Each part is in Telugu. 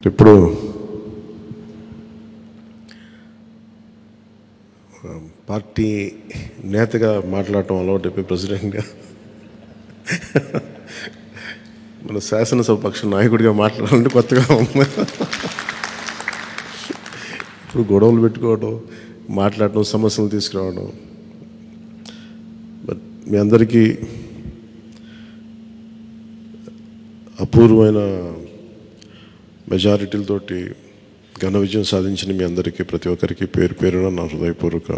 ఇప్పుడు పార్టీ నేతగా మాట్లాడటం అలవాటు ప్రెసిడెంట్గా మన శాసనసభ పక్ష నాయకుడిగా మాట్లాడాలంటే కొత్తగా ఉంది. ఇప్పుడు గొడవలు పెట్టుకోవడం, మాట్లాడటం, సమస్యలు తీసుకురావడం. బట్ మీ అందరికీ అపూర్వమైన మెజారిటీలతోటి ఘన విజయం సాధించిన మీ అందరికీ, ప్రతి ఒక్కరికి పేరు పేరున నా హృదయపూర్వక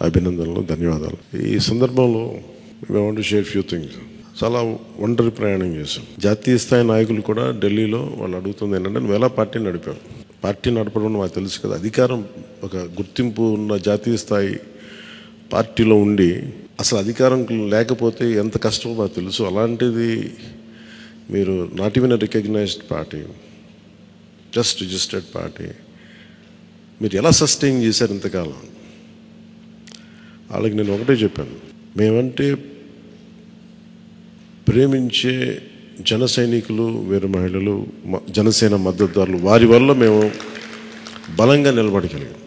అభినందనలు, ధన్యవాదాలు. ఈ సందర్భంలో I want to share few things. చాలా ఒంటరి ప్రయాణం చేశాం. జాతీయ స్థాయి నాయకులు కూడా ఢిల్లీలో వాళ్ళు అడుగుతుంది ఏంటంటే, నువ్వు ఎలా పార్టీ నడిపావు? పార్టీ నడపడం మాకు తెలుసు కదా, అధికారం ఒక గుర్తింపు ఉన్న జాతీయ స్థాయి పార్టీలో ఉండి అసలు అధికారం లేకపోతే ఎంత కష్టమో మాకు తెలుసు. అలాంటిది మీరు not even recognized party, just registered party, మీరు ఎలా సస్టైన్ చేశారు ఇంతకాలం? వాళ్ళకి నేను ఒకటే చెప్పాను, మేమంటే ప్రేమించే జన సైనికులు, వీర మహిళలు, జనసేన మద్దతుదారులు, వారి వల్ల మేము బలంగా నిలబడగలిగాం.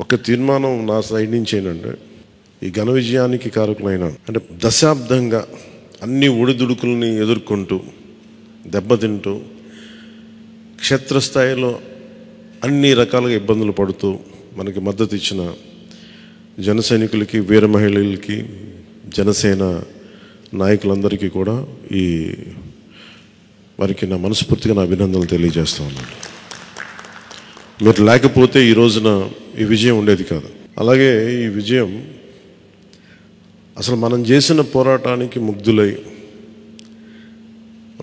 ఒక తీర్మానం నా సైడ్ నుంచి ఏంటంటే, ఈ ఘన విజయానికి కారకులైన అంటే దశాబ్దంగా అన్ని ఒడిదుడుకుల్ని ఎదుర్కొంటూ దెబ్బతింటూ క్షేత్రస్థాయిలో అన్ని రకాలుగా ఇబ్బందులు పడుతూ మనకి మద్దతు ఇచ్చిన జన సైనికులకి, వీర మహిళలకి, జనసేన నాయకులందరికీ కూడా వారికి నా మనస్ఫూర్తిగా నా అభినందనలు తెలియజేస్తూ ఉన్నాను. మీరు లేకపోతే ఈ రోజున ఈ విజయం ఉండేది కాదు. అలాగే ఈ విజయం అసలు మనం చేసిన పోరాటానికి ముగ్ధులై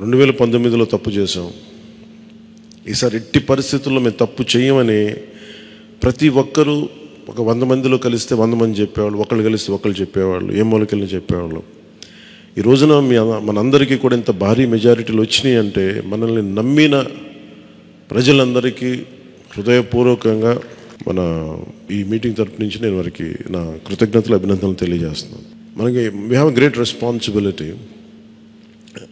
2019లో తప్పు చేసాం, ఈసారి ఎట్టి పరిస్థితుల్లో మేము తప్పు చేయమని ప్రతి ఒక్కరూ ఒక 100 మందిలో కలిస్తే 100 మంది చెప్పేవాళ్ళు, ఒకళ్ళు కలిస్తే ఒకళ్ళు చెప్పేవాళ్ళు, ఏ మూలకెళ్ళి చెప్పేవాళ్ళు. ఈ రోజున మనందరికీ కూడా ఇంత భారీ మెజారిటీలు వచ్చినాయి అంటే మనల్ని నమ్మిన ప్రజలందరికీ హృదయపూర్వకంగా మన ఈ మీటింగ్ తరపు నుంచి నేను వారికి నా కృతజ్ఞతలు, అభినందనలు తెలియజేస్తున్నాను. మనకి వీ హ్యావ్ గ్రేట్ రెస్పాన్సిబిలిటీ.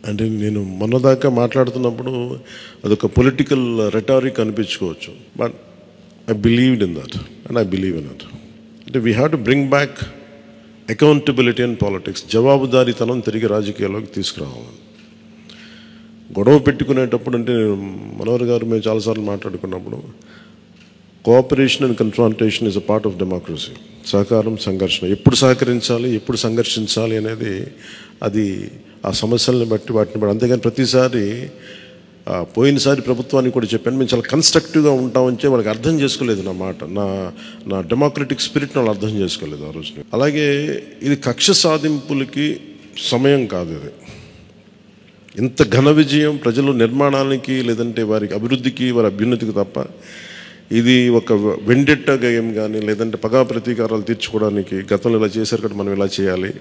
అంటే నేను మొన్నదాకా మాట్లాడుతున్నప్పుడు అదొక పొలిటికల్ రెటారిక్ అనిపించుకోవచ్చు, but I believed in that and I believe in that. అంటే we have to bring back accountability and politics. జవాబుదారీతనం తిరిగి రాజకీయాల్లోకి తీసుకురావాలి. గొడవ పెట్టుకునేటప్పుడు అంటే మనోహర్ గారు మేము చాలాసార్లు మాట్లాడుకున్నప్పుడు, cooperation and confrontation is a part of democracy. సహకారం, సంఘర్షణ, ఎప్పుడు సహకరించాలి, ఎప్పుడు సంఘర్షించాలి అనేది అది ఆ సమస్యలను బట్టి వాటిని బట్టి. అంతేగాని ప్రతిసారి పోయినసారి ప్రభుత్వానికి కూడా చెప్పాను, మేము చాలా కన్స్ట్రక్టివ్గా ఉంటామని వాళ్ళకి అర్థం చేసుకోలేదు నా మాట, నా డెమోక్రటిక్ స్పిరిట్ని వాళ్ళు అర్థం చేసుకోలేదు ఆ రోజున. అలాగే ఇది కక్ష సాధింపులకి సమయం కాదు. ఇది ఇంత ఘన విజయం ప్రజల నిర్మాణానికి, లేదంటే వారికి అభివృద్ధికి, వారి అభ్యున్నతికి తప్ప ఇది ఒక వెండెట్ట గేమ్ కానీ, లేదంటే పగా ప్రతీకారాలు తీర్చుకోవడానికి గతంలో ఇలా చేశారు కదా మనం ఇలా చేయాలి,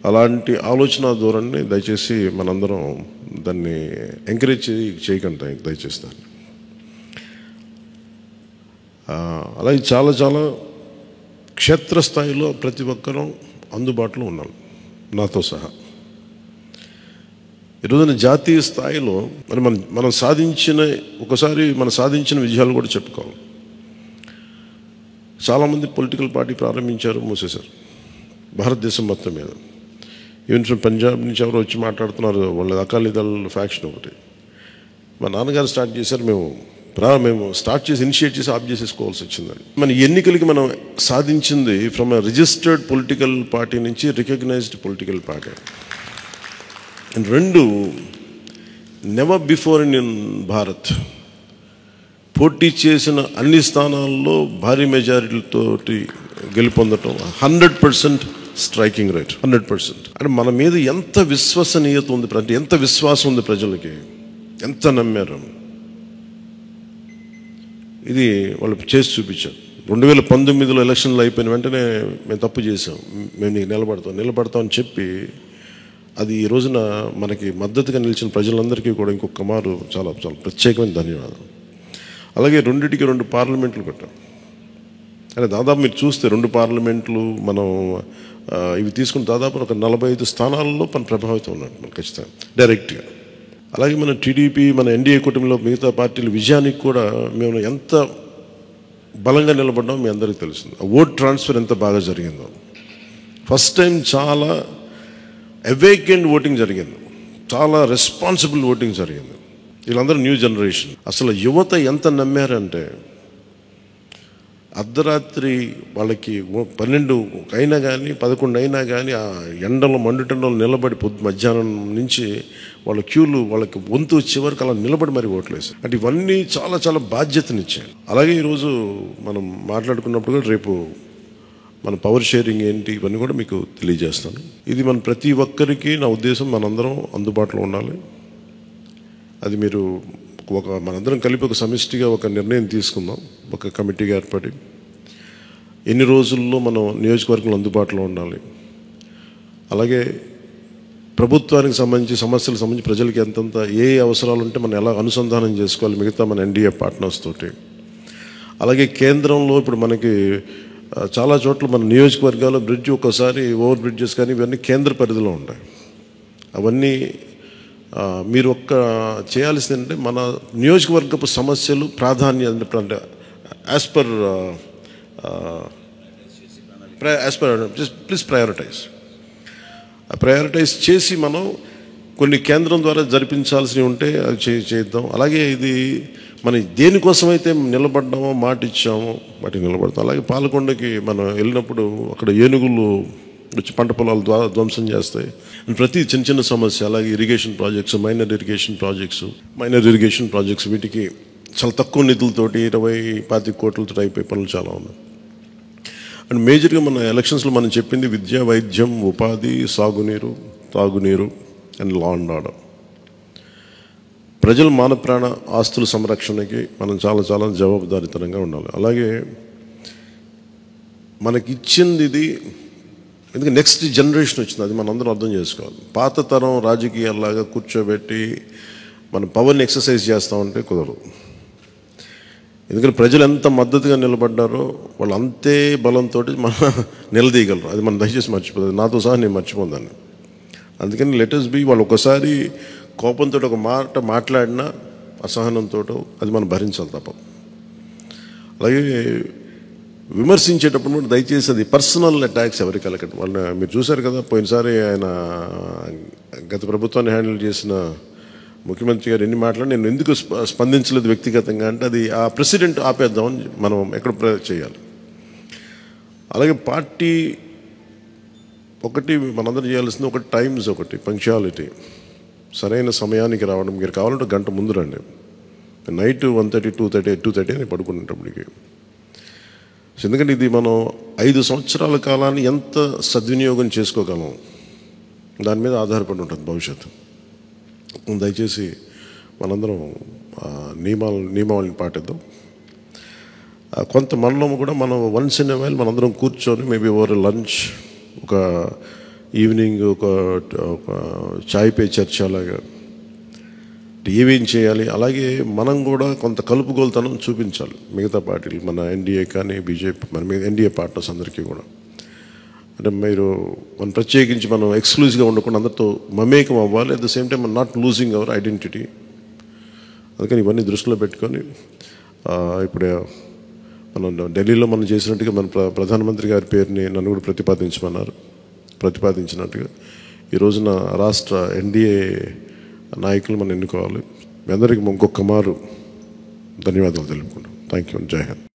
అలాంటి ఆలోచన ధోరణిని దయచేసి మనందరం దాన్ని ఎంకరేజ్ చేయకండి దయచేసి దాన్ని. అలాగే చాలా చాలా క్షేత్రస్థాయిలో ప్రతి ఒక్కరూ అందుబాటులో ఉన్నాం, నాతో సహా. ఈరోజున జాతీయ స్థాయిలో మరి మనం సాధించిన విజయాలు కూడా చెప్పుకోవాలి. చాలామంది పొలిటికల్ పార్టీ ప్రారంభించారు, మూసేశారు భారతదేశం మొత్తం మీద. ఈవెన్ ఫ్రమ్ పంజాబ్ నుంచి ఎవరు వచ్చి మాట్లాడుతున్నారు, వాళ్ళ అకాలీదళ్ ఫ్యాక్షన్ ఒకటి. మా నాన్నగారు స్టార్ట్ చేశారు, మేము స్టార్ట్ చేసి ఇనిషియేట్ చేసి ఆఫ్ చేసేసుకోవాల్సి వచ్చిందని. మన ఎన్నికలకి మనం సాధించింది from a registered political party నుంచి రికగ్నైజ్డ్ పొలిటికల్ పార్టీ. అండ్ రెండు, నెవర్ బిఫోర్ ఇన్ భారత్ పోటీ చేసిన అన్ని స్థానాల్లో భారీ మెజారిటీలతోటి గెలుపొందటం, 100% స్ట్రైకింగ్ రేట్, 100%. అంటే మన మీద ఎంత విశ్వసనీయత ఉంది, అంటే ఎంత విశ్వాసం ఉంది ప్రజలకి, ఎంత నమ్మారు, ఇది వాళ్ళు చేసి చూపించారు. 2019లో ఎలక్షన్లు అయిపోయిన వెంటనే మేము తప్పు చేసాం, మేము నీకు నిలబడతామని చెప్పి అది ఈ రోజున మనకి మద్దతుగా నిలిచిన ప్రజలందరికీ కూడా ఇంకొక మారు చాలా చాలా ప్రత్యేకమైన ధన్యవాదాలు. అలాగే 2 పార్లమెంట్లు పెట్టాం. అంటే దాదాపు మీరు చూస్తే 2 పార్లమెంట్లు మనం ఇవి తీసుకుని దాదాపు ఒక 45 స్థానాల్లో మనం ప్రభావితం ఉన్నట్టు మనం ఖచ్చితంగా డైరెక్ట్గా. అలాగే మన టీడీపీ, మన ఎన్డీఏ కూటమిలో మిగతా పార్టీల విజయానికి కూడా మేము ఎంత బలంగా నిలబడ్డామో మీ అందరికీ తెలుస్తుంది. ఓట్ ట్రాన్స్ఫర్ ఎంత బాగా జరిగిందో. ఫస్ట్ టైం చాలా అవేకెండ్ ఓటింగ్ జరిగింది, చాలా రెస్పాన్సిబుల్ ఓటింగ్ జరిగింది. వీళ్ళందరూ న్యూ జనరేషన్. అసలు యువత ఎంత నమ్మారంటే అర్ధరాత్రి వాళ్ళకి 12 అయినా కానీ 11 అయినా కానీ ఆ ఎండలో మండుటెండలో నిలబడి మధ్యాహ్నం నుంచి వాళ్ళ క్యూలు వాళ్ళకి వంతు వచ్చే వరకు అలా నిలబడి మరి ఓట్లేసి, అంటే ఇవన్నీ చాలా చాలా బాధ్యతనిచ్చాయి. అలాగే ఈరోజు మనం మాట్లాడుకున్నప్పుడు కూడా రేపు మన పవర్ షేరింగ్ ఏంటి ఇవన్నీ కూడా మీకు తెలియజేస్తాను. ఇది మన ప్రతి ఒక్కరికి నా ఉద్దేశం మనందరం అందుబాటులో ఉండాలి. అది మీరు మనందరం కలిపి ఒక సమిష్టిగా ఒక నిర్ణయం తీసుకుందాం, ఒక కమిటీగా ఏర్పడి ఎన్ని రోజుల్లో మనం నియోజకవర్గంలో అందుబాటులో ఉండాలి. అలాగే ప్రభుత్వానికి సంబంధించి సమస్యలకు సంబంధించి ప్రజలకి ఎంతంత ఏ అవసరాలు ఉంటే మనం ఎలా అనుసంధానం చేసుకోవాలి మిగతా మన ఎన్డీఏ పార్ట్నర్స్ తోటి. అలాగే కేంద్రంలో ఇప్పుడు మనకి చాలా చోట్ల మన నియోజకవర్గాల్లో బ్రిడ్జ్ ఒక్కసారి ఓవర్ బ్రిడ్జెస్ కానీ ఇవన్నీ కేంద్ర పరిధిలో ఉంటాయి. అవన్నీ మీరు చేయాల్సింది అంటే మన నియోజకవర్గపు సమస్యలు ప్రాధాన్యత అంటే యాజ్ పర్ ప్లీజ్ ప్రయారిటైజ్ చేసి మనం కొన్ని కేంద్రం ద్వారా జరిపించాల్సినవి ఉంటే అది చేద్దాం. అలాగే ఇది మనం దేనికోసమైతే నిలబడ్డామో మాట ఇచ్చామో వాటికి నిలబడతాం. అలాగే పాలకొండకి మనం వెళ్ళినప్పుడు అక్కడ ఏనుగులు వచ్చి పంట పొలాలు ధ్వంసం చేస్తాయి. ప్రతి చిన్న చిన్న సమస్య. అలాగే irrigation projects, minor irrigation projects వీటికి చాలా తక్కువ నిధులతోటి 20-25 కోట్లతో అయిపోయే పనులు చాలా ఉన్నాయి. అండ్ మేజర్గా మన ఎలక్షన్స్లో మనం చెప్పింది విద్య, వైద్యం, ఉపాధి, సాగునీరు, తాగునీరు అండ్ లా అండ్ ఆర్డర్. ప్రజల మాన ప్రాణ ఆస్తుల సంరక్షణకి మనం చాలా చాలా జవాబుదారీతనంగా ఉండాలి. అలాగే మనకి ఇచ్చింది ఇది, ఎందుకంటే నెక్స్ట్ జనరేషన్ వచ్చింది, అది మనందరం అర్థం చేసుకోవాలి. పాత తరం రాజకీయాల్లాగా కూర్చోబెట్టి మనం పవర్ని ఎక్సర్సైజ్ చేస్తామంటే కుదరదు. ఎందుకంటే ప్రజలు ఎంత మద్దతుగా నిలబడ్డారో వాళ్ళు అంతే బలంతో మనం నిలదీయగలరు. అది మనం దయచేసి మర్చిపోతుంది. నాతో సహా నేను మర్చిపోదాన్ని. అందుకని లెటర్స్ బి వాళ్ళు ఒకసారి కోపంతో ఒక మాట మాట్లాడినా అసహనంతో అది మనం భరించాలి తప్పదు. అలాగే విమర్శించేటప్పుడు కూడా దయచేసి అది పర్సనల్ అటాక్స్ ఎవరికి కలగండి. వాళ్ళని మీరు చూశారు కదా, పోయినసారి ఆయన గత ప్రభుత్వాన్ని హ్యాండిల్ చేసిన ముఖ్యమంత్రి గారు ఎన్ని మాట్లాడి నేను ఎందుకు స్పందించలేదు వ్యక్తిగతంగా అంటే అది ఆ ప్రెసిడెంట్ ఆపేద్దామని మనం ఎక్కడ చేయాలి. అలాగే పార్టీ ఒకటి మనందరం చేయాల్సింది ఒకటి టైమ్స్, ఒకటి పంక్చువాలిటీ, సరైన సమయానికి రావడం. మీరు కావాలంటే గంట ముందు రండి. నైట్ 1:30, 2:30 అని పడుకునేటప్పటికి. ఎందుకంటే ఇది మనం 5 సంవత్సరాల కాలాన్ని ఎంత సద్వినియోగం చేసుకోగలం దాని మీద ఆధారపడి ఉంటుంది భవిష్యత్తు. దయచేసి మనందరం నియమావళిని పాటిద్దాం. కొంత మనలో కూడా మనం వన్స్ ఇన్ ఎ వైల్ మనందరం కూర్చొని మేబీ ఓవర్ లంచ్, ఒక ఈవినింగ్ ఒక చాయ్ పే చర్చ లాగా ఏమేం చేయాలి. అలాగే మనం కూడా కొంత కలుపుగోలుతనం చూపించాలి మిగతా పార్టీలు, మన ఎన్డీఏ కానీ బీజేపీ, మన ఎన్డీఏ పార్ట్నర్స్ అందరికీ కూడా. అంటే మనం ప్రత్యేకించి మనం ఎక్స్క్లూజివ్గా ఉండకుండా అందరితో మమేకం అవ్వాలి. At the same time not losing our identity. అందుకని ఇవన్నీ దృష్టిలో పెట్టుకొని ఇప్పుడు మనం ఢిల్లీలో మనం చేసినట్టుగా మన ప్రధానమంత్రి గారి పేరుని నన్ను కూడా ప్రతిపాదించినట్టుగా ఈ రోజున రాష్ట్ర ఎన్డీఏ నాయకులు మనం ఎన్నుకోవాలి. మీ అందరికీ ఇంకొక మారు ధన్యవాదాలు తెలుపుకుంటాం. Thank you. జై హింద్.